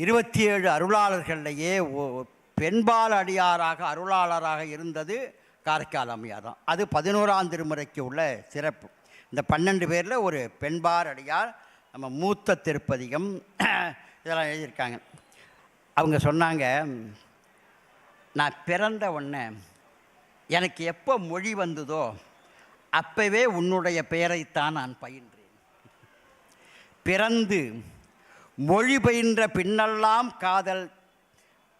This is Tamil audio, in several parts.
27 அருளாளர்களிலேயே பெண்பால் அடியாராக அருளாளராக இருந்தது காரைக்கால் அம்மையார் தான். அது 11ஆம் திருமுறைக்கு உள்ள சிறப்பு. இந்த 12 பேரில் ஒரு பெண்பார் அடியார் நம்ம மூத்த திருப்பதிகம் இதெல்லாம் எழுதியிருக்காங்க. அவங்க சொன்னாங்க, நான் பிறந்த உடனே எனக்கு எப்போ மொழி வந்ததோ அப்போவே உன்னுடைய பெயரைத்தான் நான் பயின்றேன். பிறந்து மொழி பயின்ற பின்னெல்லாம் காதல்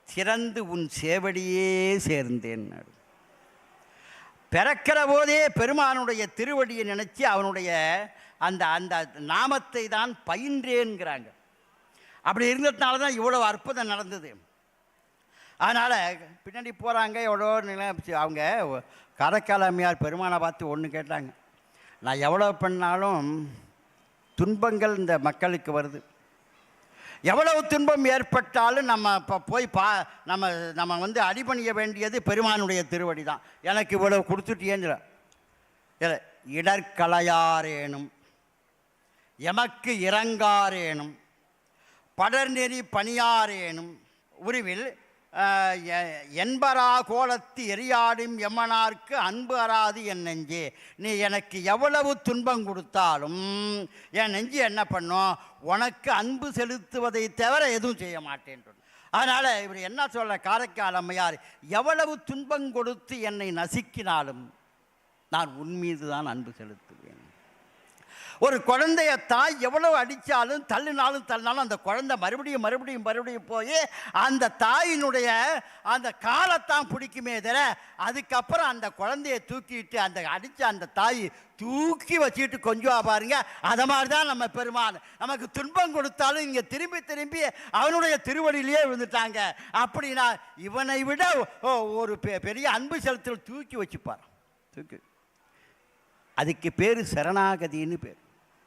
சிறந்து உன் சேவடியே சேர்ந்தேன். பிறக்கிற போதே பெருமானுடைய திருவடியை நினச்சி அவனுடைய அந்த அந்த நாமத்தை தான் பயின்றேன்கிறாங்க. அப்படி இருந்ததுனால தான் இவ்வளோ அற்புதம் நடந்தது. அதனால் பின்னாடி போகிறாங்க எவ்வளோ அவங்க காரைக்கால் அம்மையார் பெருமானை பார்த்து ஒன்று கேட்டாங்க, நான் எவ்வளோ பண்ணாலும் துன்பங்கள் இந்த மக்களுக்கு வருது, எவ்வளவு துன்பம் ஏற்பட்டாலும் நம்ம இப்போ போய் நம்ம வந்து அடிபணிய வேண்டியது பெருமானுடைய திருவடி தான். எனக்கு இவ்வளவு கொடுத்துட்டியேங்கிற இடர்களையாரேனும் எமக்கு இறங்காரேனும் படர்நெறி பணியாரேனும் உருவில் என்பரா கோலத்து எரியாடும் எம்மனார்க்கு அன்பு அறாது என் நெஞ்சே. நீ எனக்கு எவ்வளவு துன்பம் கொடுத்தாலும் என் நெஞ்சு என்ன பண்ணும், உனக்கு அன்பு செலுத்துவதை தவிர எதுவும் செய்ய மாட்டேன். அதனால் இவர் என்ன சொல்ல, காரைக்கால் அம்மையார், எவ்வளவு துன்பம் கொடுத்து என்னை நசுக்கினாலும் நான் உன் மீது தான் அன்பு செலுத்துவேன். ஒரு குழந்தைய தாய் எவ்வளவு அடித்தாலும் தள்ளினாலும் அந்த குழந்தை மறுபடியும் போய் அந்த தாயினுடைய அந்த காலத்தான் பிடிக்குமே தவிர அதுக்கப்புறம் அந்த குழந்தைய தூக்கிட்டு அந்த அடித்த அந்த தாய் தூக்கி வச்சுக்கிட்டு கொஞ்சம் பாருங்க. அதை மாதிரி தான் நம்ம பெருமான் நமக்கு துன்பம் கொடுத்தாலும் இங்கே திரும்பி அவனுடைய திருவடியிலேயே விழுந்துட்டாங்க. அப்படின்னா இவனை விட ஒரு பெரிய அன்பு செலுத்தல் தூக்கி வச்சுப்பார். அதுக்கு பேர் சரணாகதின்னு பேர்.